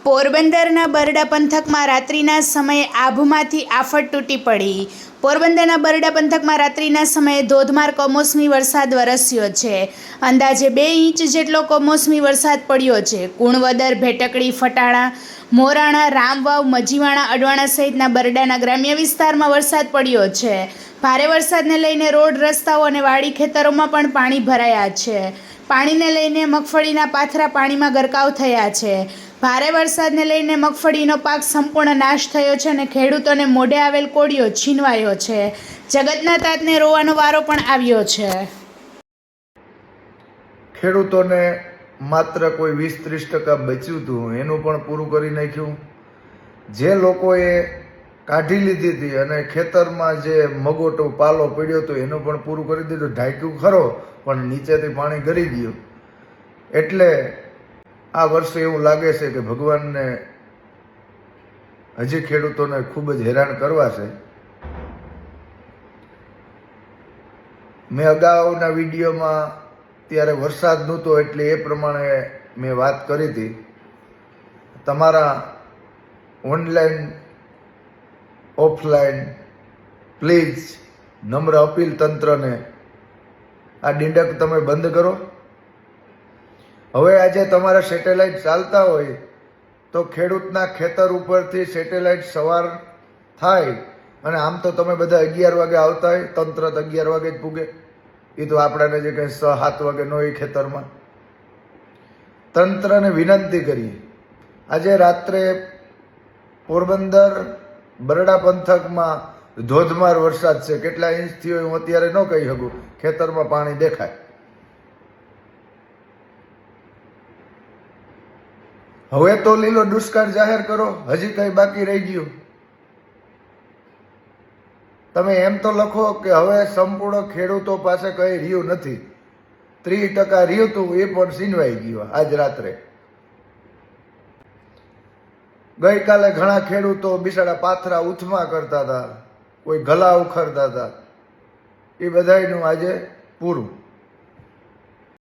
પોરબંદરના બરડા પંથકમાં રાત્રિના સમયે આભમાંથી આફત તૂટી પડી. પોરબંદરના બરડા પંથકમાં રાત્રિના સમયે ધોધમાર કમોસમી વરસાદ વરસ્યો છે. અંદાજે 2 ઇંચ જેટલો કમોસમી વરસાદ પડ્યો છે. કુણવદર, ભેટકડી, ફટાણા, મોરાણા, રામવાવ, મજીવાણા, અડવાણા સહિતના બરડાના ગ્રામ્ય વિસ્તારમાં વરસાદ પડ્યો છે. ભારે વરસાદને લઈને રોડ, રસ્તાઓ અને વાડી ખેતરોમાં પણ પાણી ભરાયા છે. પાણીને લઈને મગફળીના પાથરા પાણીમાં ગરકાવ થયા છે. ભારે વરસાદને લઈને મગફળીનો પાક સંપૂર્ણ નાશ થયો છે અને ખેડૂતોને મોઢે આવેલ કોળિયો છીનવાયો છે. જગતના તાતને રોવાનો વારો પણ આવ્યો છે. ખેડૂતોને માત્ર કોઈ 20-30% બચ્યું હતું એનું પણ પૂરું કરી નાખ્યું. જે લોકોએ કાઢી લીધી હતી અને ખેતરમાં જે મગોટો પાલો પડ્યો હતો એનું પણ પૂરું કરી દીધું. ઢાંક્યું ખરો પણ નીચેથી પાણી ગળી ગયું. એટલે આ વર્ષે એવું લાગે છે કે ભગવાનને હજી ખેડૂતોને ખૂબ જ હેરાન કરવા છે. મેં અગાઉના વિડીયોમાં ત્યારે વરસાદ નહોતો એટલે એ પ્રમાણે મેં વાત કરી હતી. તમારા ઓનલાઈન ઓફલાઈન પ્લીઝ નમ્ર અપીલ તંત્રને, આ ડીંડક તમે બંધ કરો. હવે આજે તમારા સેટેલાઇટ ચાલતા હોય તો ખેડૂતના ખેતર ઉપરથી સેટેલાઇટ સવાર થાય અને આમ તો તમે બધા 11 વાગે આવતા હોય, તંત્ર તો 11 વાગે જ પૂગે. એ તો આપણાને જે કંઈ 6-7 વાગે ન હોય ખેતરમાં. તંત્રને વિનંતી કરીએ, આજે રાત્રે પોરબંદર બરડા પંથકમાં ધોધમાર વરસાદ છે. કેટલા ઇંચ થયો હું અત્યારે ન કહી શકું. ખેતરમાં પાણી દેખાય. હવે તો લીલો દુષ્કાળ જાહેર કરો. હજી કઈ બાકી રહી ગયું? તમે એમ તો લખો કે હવે સંપૂર્ણ ખેડૂતો પાસે કઈ રહ્યું નથી. 30% રહ્યું હતું એ પણ સીનવાઈ ગયું આજ રાત્રે. ગઈકાલે ઘણા ખેડૂતો બિચારા પાથરા ઉથમા કરતા હતા, કોઈ ગલા ઉખરતા હતા. એ બધાયનું આજે પૂરું.